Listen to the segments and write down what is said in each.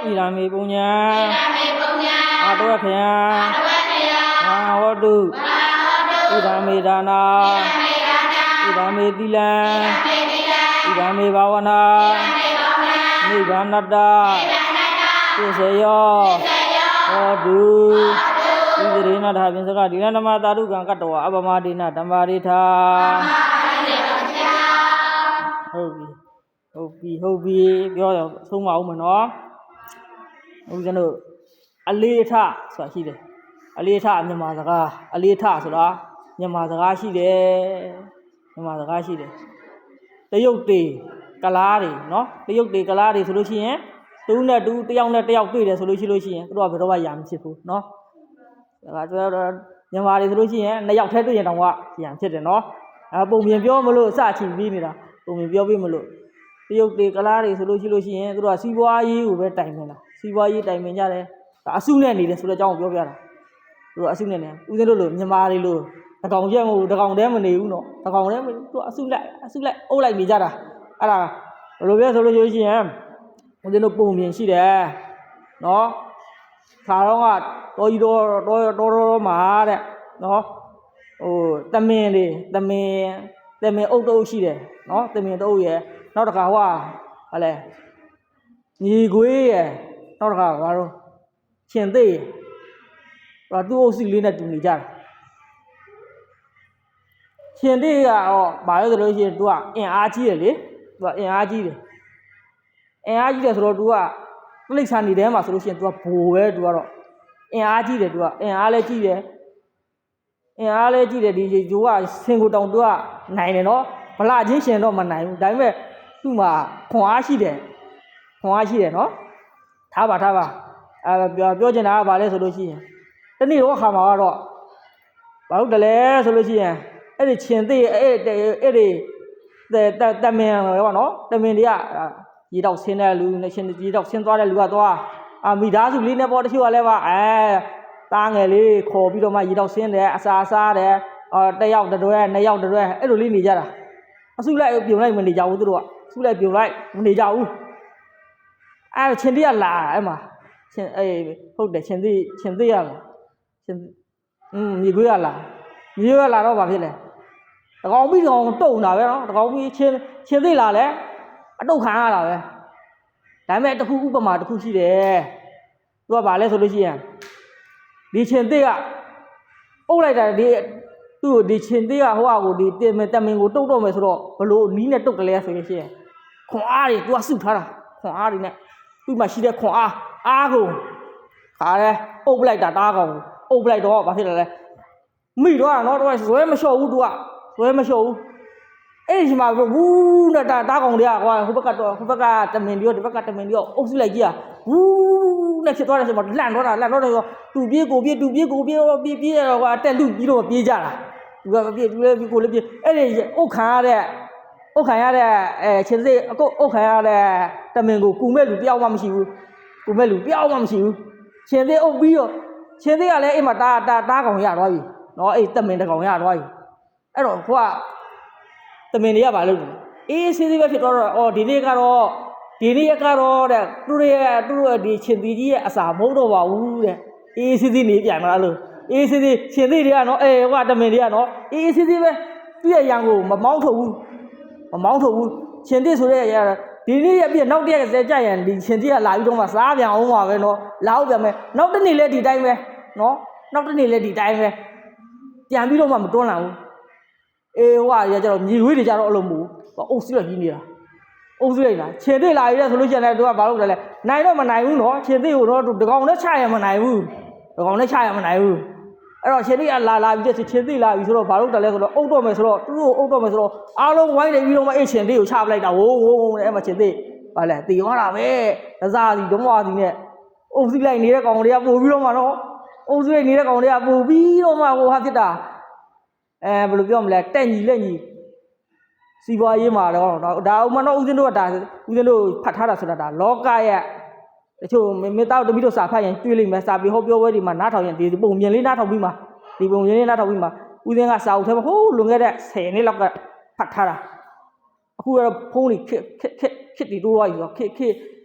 Irami punya Ado kaya Waduh Irami dana Irami dilan Irami bawana Nibanada Kuseyo Waduh Irina dah bisa kah dina nama taru gangkat doa apa madina tambarita Hobiပြောဆုံးမအောင်မနော်ဟိုကျွန်တော်အလေးထဆိုတာရှိတယ်အလေးထမြန်မာစကားအလေးထဆိုတာမြန်မာစကားရှိတယ်မြန်မာစကားရှိတယ်တရုတ်တွေကလားတွေနော်တရုတ်တွေကလားတွေဆိုလို့ရှိရင်တူးနဲ့တူးတယောက်နဲ့တယောက်တွေ့တယ်ဆိုလို့ရှိရင်သူတို့ကဘယ်တော့မှရံမဖြစ်ဘူးနော်ဒါကကျွန်တော်မြန်မာတွေဆိုလို့ရှိရင်နှစ်ယောက်ထဲတွေ့ရင်တောင်ကရံဖြစ်တယ်နော်ပုံပြင်ပြောမလို့အစချီပြီးနေတာပုံပြင်ပြောပြီးမလို့တရုတ်တွေကလားတွေဆိုလို့ရှိရင်သူတို့ကစီးပွားရေးကိုပဲတိုင်ပင်တာစီးပွားရေးတိုင်ပင်ကြတယ်အစုနဲ့နေတယ်ဆိုတော့အကြောင်းကိုပြောပြတာသူတို့အစုနဲ့နေဦးစင်းတို့လိုမြန်မာတွေလိုတကောင်ကျက်မဟုတ်တကောင်တည်းမနေဘူးနော်တကောင်တည်းသူကအစုလိုက်အုပ်လိုက်နေကြတာအဲ့ဒါဘယ်လိုပဲဆိုလို့ရှိရင်ဦးစင်းတို့ပုံပြင်ရှိတယ်နော်ခါတော့ကတော်ကြီးတော်မှာတဲ့နော်ဟိုတမင်အုပ်တုပ်ရှိတယ်နော်တမင်တုပ်ရဲ့နောက်တစ်ခါဟွာဟာလဲညီခွေးရဲ့နောက်တစ်ခါဘာလို့ရှင်သေးရဲ့သူ့အုပ်စုလေးနဲ့တူနေကြတယ်ရှင်သေးကတော့ဘာလို့ဆိုလို့ရှိရင် तू ကအင်အားကြီးတယ်လေ तू ကအင်အားကြီးတယ်ဆိုတော့ तू ကတိလိษံနေထဲမှာဆိုလို့ရှိရင် तू ကဘိုပဲ तू ကတော့အင်အားကြီးတယ် तू ကအင်အားလည်းကြီးတယ်ဒီ तू ကဆင်ကိုတောင် तू ကနိုင်တယ်နော်ဗလာချင်းရှင်တော့မနိုင်ဘူးဒါပေမဲ့သူ့မှာခွန်အားရှိတယ်နော်ထားပါပြောချင်တာကဘာလဲဆိုလို့ရှိရင်တနေ့တော့ခါမှာကတော့ဘာလို့တလဲဆိုလို့ရှိရင်အဲ့ဒီချင်းသေးအဲ့ဒီတမင်ရောနော်တမင်တွေကရေတောက်ဆင်းတဲ့လူနဲ့ရှင်ရေတောက်ဆင်းသွားတဲ့လူကသွားမိသားစုလေးနဲ့ပေါ့တချို့ကလည်းပါတားငယ်လေးခေါ်ပြီးတော့မှရေတောက်ဆင်းတယ်အစာစားတယ်တစ်ယောက်တစ်တွဲနှစ်ယောက်တစ်တွဲအဲ့လိုလေးနေကြတာအစုလိုက်ပြုံလိုက်မနေကြဘူးသူတို့ကအစုလိုက်ပြုံလိုက်မနေကြဘူးအဲ့ချင်းသေးကလာအဲ့မှာချင်းဟုတ်တယ်ချင်းသေးရလာမြေခွေးကလာတော့ဘာဖြစ်လဲတကောင်ပြီးတော့တုံတာပဲနော်တကောင်ပြီးချင်းသေးလာလဲအတုတ်ခံရတာပဲဒါပေမဲ့တခုဥပမာတခုရှိတယ်သူကဘာလဲဆိုလို့ရှိရင်ဒီချင်းသေးကအုပ်လိုက်တာဒီချင်းသေးကဟိုဟာကိုဒီတမင်ကိုတုတ်တော့မယ်ဆိုတော့ဘလို့နီးနဲ့တုတ်ကလေးဆိုလို့ရှိရင်ခွန်အားတွေသူကစုထားတာခွန်အားတွေနဲ့သူ့မှာရှိတဲ့ခွန်အားကိုခါလဲအုပ်လိုက်တာတားကောင်အုပ်လိုက်တော့ဘာဖြစ်လဲမိတော့နော်တော့ဇွဲမလျှော့ဘူးသူကဇွဲမလျှော့ဘူးအဲ့ဒီမှာဝူးနဲ့တားကောင်တွေကကွာဟိုဘက်ကတမင်ပြောဒီဘက်ကတမင်ပြောအုပ်စုလိုက်ကြီးอ่ะဝူးနဲ့ဖြစ်သွားတယ်ဆိုတော့လန့်တော့ဆိုသူပြေးပြေးတော့ကွာတက်လူကြီးတော့ပြေးကြတာသူကပြေးကိုလည်းပြေးအဲ့ဒီအုတ်ခံရတဲ့ချင်းစိအုတ်ခံရတဲ့တမင်ကိုကူမဲ့လူတယောက်မှမရှိဘူးချင်းစိအုတ်ပြီးတော့ချင်းစိကလည်းအိမ်မှာတားကောင်ရသွားပြီနော်အဲ့တမင်တကောင်ရသွားပြီအဲ့တော့ဟိုကတမင်တွေကဘာလုပ်လဲအေးစီပဲဖြစ်တော့ဒီနေ့ကတော့တဲ့သူတို့ဒီချင်းသီကြီးရဲ့အစာမဟုတ်တော့ပါဘူးတဲ့အေးစီနေပြန်လာလို့အေးစီချင်းသီတွေကနော်ဟိုကတမင်တွေကနော်အေးစီပဲသူ့ရဲ့ရံကိုမမောင်းထုတ်ဘူးချင်းသီဆိုတဲ့ရဒီနေ့ရပြနောက်တည့်ရက်ကြရင်ဒီချင်းသီကလာပြီးတော့မှစားပြန်အောင်ပါပဲနော်လာအောင်ပြန်မယ်နောက်တစ်နေ့လဲဒီတိုင်းပဲနော်နောက်တစ်နေ့လဲဒီတိုင်းပဲပြန်ပြီးတော့မှမတွန်းလာဘူးဟိုကရကြတော့မြေဝေးတွေကြတော့အလုံးမဟုတ်ဘူးအုပ်စုလိုက်ကြီးနေတာချင်းသီလာရတဲ့ဆိုလို့ရှိရင်လည်းသူကဘာလုပ်လဲနိုင်တော့မနိုင်ဘူးနော်ချင်းသီကိုတော့တကောင်နဲ့ချရမနိုင်ဘူးအဲ့တော့ချင်းသီကလာပြီးချင်းသီလာပြီးဆိုတော့ဘာလုပ်တယ်လဲဆိုတော့အုပ်တော့မယ်ဆိုတော့သူတို့အုပ်တော့မယ်ဆိုတော့အားလုံးဝိုင်းနေပြီးတော့မှအဲ့ချင်းသီကိုချပလိုက်တာဝုန်းနဲ့အဲ့မှာချင်းသီဘာလဲတည်သွားတာပဲဒစားစီဒုံးဝါစီနဲ့အုပ်စုလိုက်နေတဲ့ကောင်တွေကပို့ပြီးတော့မှနော်အုပ်စုလိုက်နေတဲ့ကောင်တွေကပို့ပြီးတော့မှဟိုဟာဖြစ်တာဘယ်လိုပြောမလဲတက်ညီလက်ညီစီးပွားရေးမှာတော့ဒါဥမတော့ဦးဇင်းတို့ကဒါဦးဇင်းတို့ဖတ်ထားတာဆိုတာဒါလောကရဲ့တချို့မေတ္တာတပီးတို့စာဖတ်ရင်တွေ့လိမ့်မယ်စာပေဟောပြောပွဲတွေမှာနားထောင်ရင်ဒီပုံမြင်လေးနားထောင်ပြီးမှာဦးဇင်းကစာအုပ်ထဲမှာဟိုးလွန်ခဲ့တဲ့10နှစ်လောက်ကဖတ်ထားတာအခုကတော့ဖုန်းတွေခက်တီတိုးသွားပြီဆိုတော့ခက်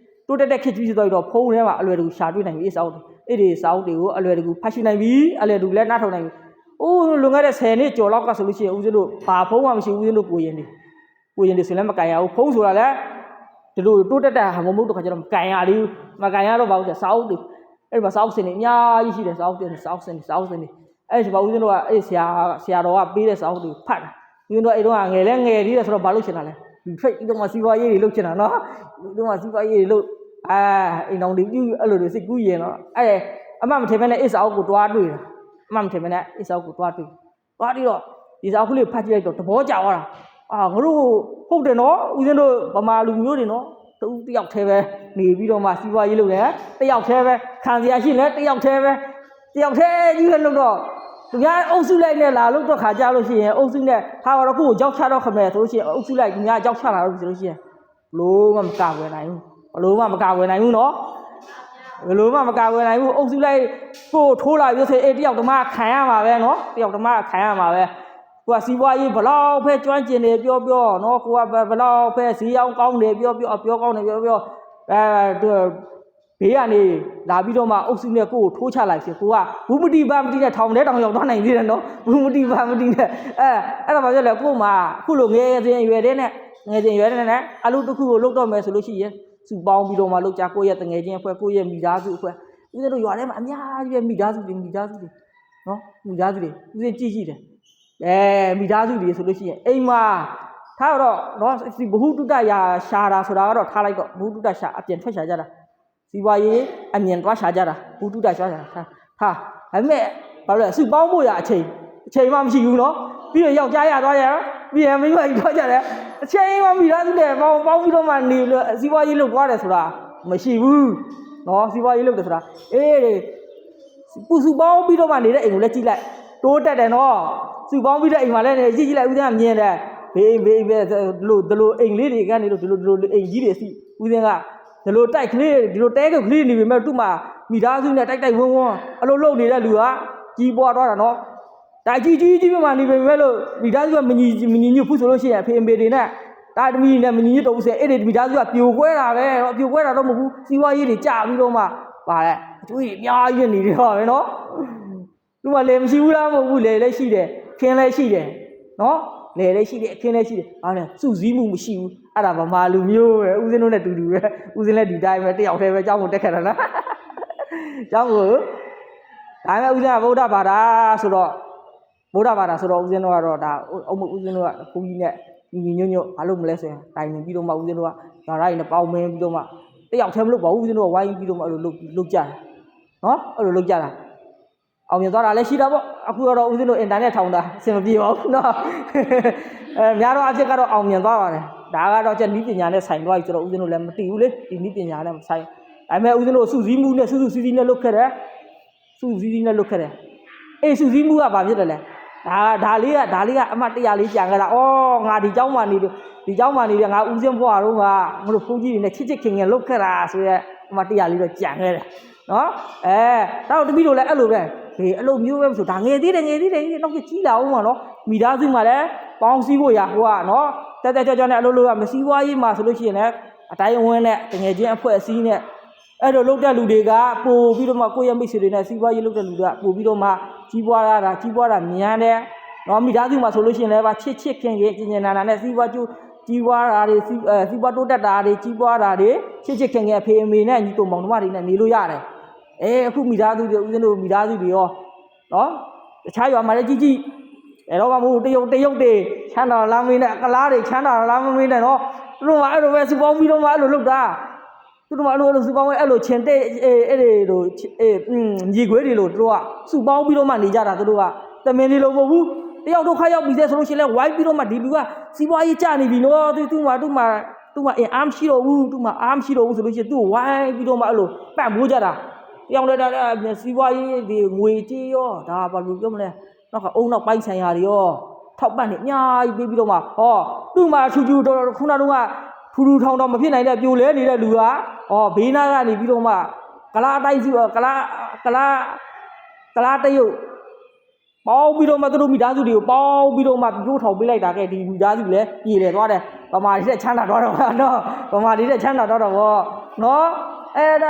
တိုးတက်တဲ့ခေတ်ကြီးဆိုတော့ဖုန်းထဲမှာအလွယ်တကူရှာတွေ့နိုင်ပြီစာအုပ်တွေအဲ့ဒီစာအုပ်တွေကိုအလွယ်တကူဖတ်ရှုနိုင်ပြီအလွယ်တကူလည်းနားထောင်နိုင်ပြီအိုးလွန်ခဲ့တဲ့10နှစ်ကျော်လောက်ကဆိုလို့ရှိရင်ဦးဇင်းတို့ဘာဖုန်းမှမရှိဦးဇင်းတို့ကိုရင်တွေဆိုလည်းမကန်ရဘူးဖုန်းဆိုတာလည်းဒီလိုတိုးတက်တဲ့ဟာမဟုတ်တော့ခါကျတော့မကန်ရသေးဘူးမကန်ရတော့ဘာလို့လဲစာအုပ်တွေအဲ့မှာစာအုပ်စင်တွေအများကြီးရှိတယ်စာအုပ်တွေအဲ့ဒီမှာဦးဇင်းတို့ကအဲ့ဆရာတော်ကပေးတဲ့စာအုပ်တွေဖတ်တာဦးဇင်းတို့အဲ့တော့ငယ်သေးတယ်ဆိုတော့ဘာလို့ချင်တာလဲဒီဖိတ်ဒီတော့မှစီးပွားရေးတွေလုပ်ချင်တာနော်ဒီတော့မှစီးပွားရေးတွေလုပ်အိမ်တော်တွေပြုအဲ့လိုတွေစိတ်ကူးရင်တော့အဲ့အမှမထင်ပဲနဲ့အဲ့စာအုပ်ကိုတွားတွေ့တာအမှမထင်ပဲနဲ့အဲ့စာအုပ်ကိုတွားတွေ့ပြီးတော့ဒီစာအုပ်ကလေးဖတ်ကြည့်လိုက်တော့သဘောကျသွားတာငါတို့ဟုတ်တယ်နော်ဦးဇင်းတို့ဗမာလူမျိုးတွေနော်တူတယောက်တည်းပဲနေပြီးတော့မှစီးပွားရေးလုပ်တယ်တယောက်တည်းပဲခံစရာရှိလဲတယောက်တည်းပဲတယောက်တည်းကြီးပဲလုပ်တော့သူများအုပ်စုလိုက်နဲ့လာလို့တော့ခါကြလို့ရှိရင်အုပ်စုနဲ့ဟာတော့ကိုယ်ကြောက်ချတော့ခမဲဆိုလို့ရှိရင်အုပ်စုလိုက်သူများကြောက်ချလာလို့ဆိုလို့ရှိရင်ဘလို့မှမကဝယ်နိုင်ဘူးဘလို့မှမကဝယ်နိုင်ဘူးနော်ဘလို့မှမကဝယ်နိုင်ဘူးအုပ်စုလိုက်ကိုထိုးလာပြီးဆိုရင်တယောက်တမခံရမှာပဲနော်တယောက်တမခံရမှာပဲကိုကစီးပွားရေးဘလောက်ဖဲကျွမ်းကျင်နေပြောနော်ကိုကဘလောက်ဖဲဈေးအောင်ကောင်းတယ်ပြောကောင်းတယ်ပြောဘေးကနေလာပြီးတော့မှအုပ်စုနဲ့ကိုထိုးချလိုက်ဖြစ်ကိုကဘူးမတိပါမတိနဲ့ထောင်ထဲတောင်ရောက်သွားနိုင်သေးတယ်နော်ဘူးမတိပါမတိနဲ့အဲ့ဒါဘာပြောလဲကိုမှခုလိုငယ်စဉ်ရွယ်တဲ့နဲ့အလုပ်တစ်ခုကိုလုပ်တော့မယ်ဆိုလို့ရှိရင်စုပေါင်းပြီးတော့မှလုပ်ကြကိုရဲ့တငယ်ချင်းအဖွဲ့ကိုရဲ့မိသားစုအဖွဲ့ဦးဇင်းတို့ရွာထဲမှာအများကြီးပဲမိသားစုတွေနော်မိသားစုတွေဦးဇင်းကြည့်တယ်မိသားစုတွေဆိုလို့ရှိရင်အိမ်မှာထားတော့နော်ဘဟုတုတရာရှာတာဆိုတာကတော့ထားလိုက်တော့ဘဟုတုတရှာအပြင်ထွက်ရှာကြတာစီပွားရေးအမြင်သွားရှာကြတာဘုဒ္ဓတာရှာကြတာဟာဒါပေမဲ့ဘာလို့လဲစုပေါင်းဖို့ရအချိန်မှမရှိဘူးနော်ပြီးတော့ယောက်ျားရသွားရပြီးရင်မိန်းမကြီးသွားကြတယ်အချိန်မှမိသားစုနဲ့ပေါင်းပြီးတော့မှနေစီပွားရေးလုပ်သွားတယ်ဆိုတာမရှိဘူးနော်စီပွားရေးလုပ်တယ်ဆိုတာစုပေါင်းပြီးတော့မှနေတဲ့အိမ်ကိုလည်းကြည့်လိုက်တိုးတက်တယ်နော်စုပေါင်းပြီးတဲ့အိမ်မှာလည်းနေကြည့်လိုက်ဦးဇင်းကမြင်တယ်ဘေးဒီလိုအိမ်လေးတွေကနေလို့ဒီလိုအိမ်ကြီးတွေစီဦးဇင်းကဒီလိုတိုက်ကလေးဒီလိုတဲကလေးနေပြီမဲ့သူ့မှာမိသားစုနဲ့တိုက်ဝန်းအလိုလုပ်နေတဲ့လူကကြီးပွားသွားတာနော်ဒါကြီးပြမှနေပြီမဲ့လို့မိသားစုကမညီညွတ်ဘူးဆိုလို့ရှိရင်အဖေအမေတွေနဲ့တာသမီးနဲ့မညီညွတ်တော့ဘူးဆိုရင်အဲ့ဒီမိသားစုကပြိုကွဲတာပဲတော့ပြိုကွဲတာတော့မဟုတ်ဘူးစီးပွားရေးတွေကြာပြီးတော့မှပါတဲ့အကျိုးကြီးအများကြီးနေတယ်ဟောပဲနော်သူကလည်းမရှိဘူးလားမဟုတ်ဘူးလေလည်းရှိတယ်ခင်းလည်းရှိတယ်နော်လေလည်းရှိတယ်အခင်းလည်းရှိတယ်ဟာလေစုစည်းမှုမရှိဘူးအဲ့ဒါဗမာလူမျိုးပဲဦးဇင်းတို့နဲ့တူပဲဦးဇင်းလည်းဒီတိုင်းပဲတယောက်တည်းပဲကြောင်းကိုတက်ခဲ့တာလားကြောင်းကိုဒါပေမဲ့ဦးဇင်းကဗုဒ္ဓဘာသာဆိုတော့ဦးဇင်းတို့ကတော့ဒါအုံမဦးဇင်းတို့ကဘုန်းကြီးနဲ့ညီညွတ်ဘာလို့မလဲဆိုရင်တိုင်ပြီးတော့မှဦးဇင်းတို့ကဒါရိုက်နဲ့ပေါင်းမင်းပြီးတော့မှတယောက်တည်းမလုပ်ပါဘူးဦးဇင်းတို့ကဝိုင်းပြီးတော့မှအဲ့လိုလုပ်ကြတယ်နော်အဲ့လိုလုပ်ကြတာအောင်မြင်သွားတာလည်းရှိတာပေါ့အခုတော့ဦးဇင်းတို့အင်တာနက်ထောင်တာအဆင်မပြေပါဘူးနော်များတော့အဖြစ်ကတော့အောင်မြင်သွားပါတယ်ဒါကတော့ကျက်နီးပညာနဲ့ဆိုင်သွားပြီဆိုတော့ဦးဇင်းတို့လည်းမတည်ဘူးလေဒီနီးပညာနဲ့ဆိုင်ဒါပေမဲ့ဦးဇင်းတို့စုစည်းမှုနဲ့စုစည်းနဲ့လုပ်ခဲ့တယ်စုစည်းနဲ့လုပ်ခဲ့တယ်အေးစုစည်းမှုကဘာဖြစ်တယ်လဲဒါလေးကအမှတ်တရလေးကြံခဲ့တာဩငါဒီเจ้าမှနေတယ်ငါဦးဇင်းဘွားတော့ငါတို့ဘုန်းကြီးတွေနဲ့ချစ်ခင်လုပ်ခဲ့တာဆိုရဲအမှတ်တရလေးတော့ကြံခဲ့တယ်နော်တော့တပည့်တို့လည်းအဲ့လိုပဲအဲ့လိုမျိုးပဲဆိုဒါငယ်သေးတယ်နောက်ကျကြီးလာအောင်ပါနော်မိသားစုမှာလည်းပေါင်းစည်းဖို့ရဟိုကနော်တက်ကြွနဲ့အလုပ်လုပ်ရမစည်းဝါးရေးမှာဆိုလို့ရှိရင်လည်းအတိုင်းအဝန်းနဲ့တငယ်ချင်းအဖွဲ့အစည်းနဲ့အဲ့လိုလုပ်တဲ့လူတွေကပို့ပြီးတော့မှကိုယ့်ရဲ့မိတ်ဆွေတွေနဲ့စည်းဝါးရေးလုပ်တဲ့လူတွေကပို့ပြီးတော့မှကြီးပွားတာမြန်တယ်နော်မိသားစုမှာဆိုလို့ရှိရင်လည်းချစ်ခင်ကျင်နာနဲ့စည်းဝါးကြီးပွားတာတွေစီးပွားတိုးတက်တာတွေကြီးပွားတာတွေချစ်ခင်အဖေအမေနဲ့ညီတို့မောင်နှမတွေနဲ့နေလို့ရတယ်အခုမိသားစုတွေဦးဇင်းတို့မိသားစုတွေရောနော်တခြားရွာမှာလည်းကြီးအဲ့တော့မှမဟုတ်တရုတ်တွေချမ်းသာလာမင်းနဲ့ကလားတွေချမ်းသာလာမင်းနဲ့နော်သူတို့ကအဲ့လိုပဲစုပေါင်းပြီးတော့မှအဲ့လိုလုပ်တာသူတို့ကအဲ့လိုစုပေါင်းအဲ့လိုချင်းတဲ့အဲ့ဒီလိုညီခွေးတွေလို့သူတို့ကစုပေါင်းပြီးတော့မှနေကြတာသူတို့ကတမင်တွေလို့မဟုတ်ဘူးတယောက်ဒုက္ခရောက်ပြီဆိုလို့ရှိရင်လည်းဝိုင်းပြီးတော့မှဒီလူကစီးပွားရေးကျနေပြီနော်သူ့မှာအားမရှိတော့ဘူးသူ့မှာအားမရှိတော့ဘူးဆိုလို့ရှိရင်သူ့ဝိုင်းပြီးတော့မှအဲ့လိုပတ်မိုးကြတာပြောင်းလဲတာစီးပွားရေးဒီငွေကြေးရောဒါဘာလို့ပြောမလဲနောက်ကအုံနောက်ပိုင်းဆိုင်ရာတွေရောထောက်ပံ့နေအများကြီးပေးပြီးတော့မှသူ့မှာချူတော်ခုနကတော့ထူထောင်တော့မဖြစ်နိုင်တဲ့ပြိုလဲနေတဲ့လူကဘေးနားကနေပြီးတော့မှကလားအတိုင်းစုကလားတရုတ်ပေါင်းပြီးတော့မှသူတို့မိသားစုတွေကိုပေါင်းပြီးတော့မှပြိုးထောင်ပေးလိုက်တာကဲဒီမိသားစုလည်းပြည်တယ်သွားတယ် ဗမာတွေတဲ့ချမ်းသာတော့တော့နော်ဗမာတွေတဲ့ချမ်းသာတော့တော့ဗောနော်အဲ့ဒါ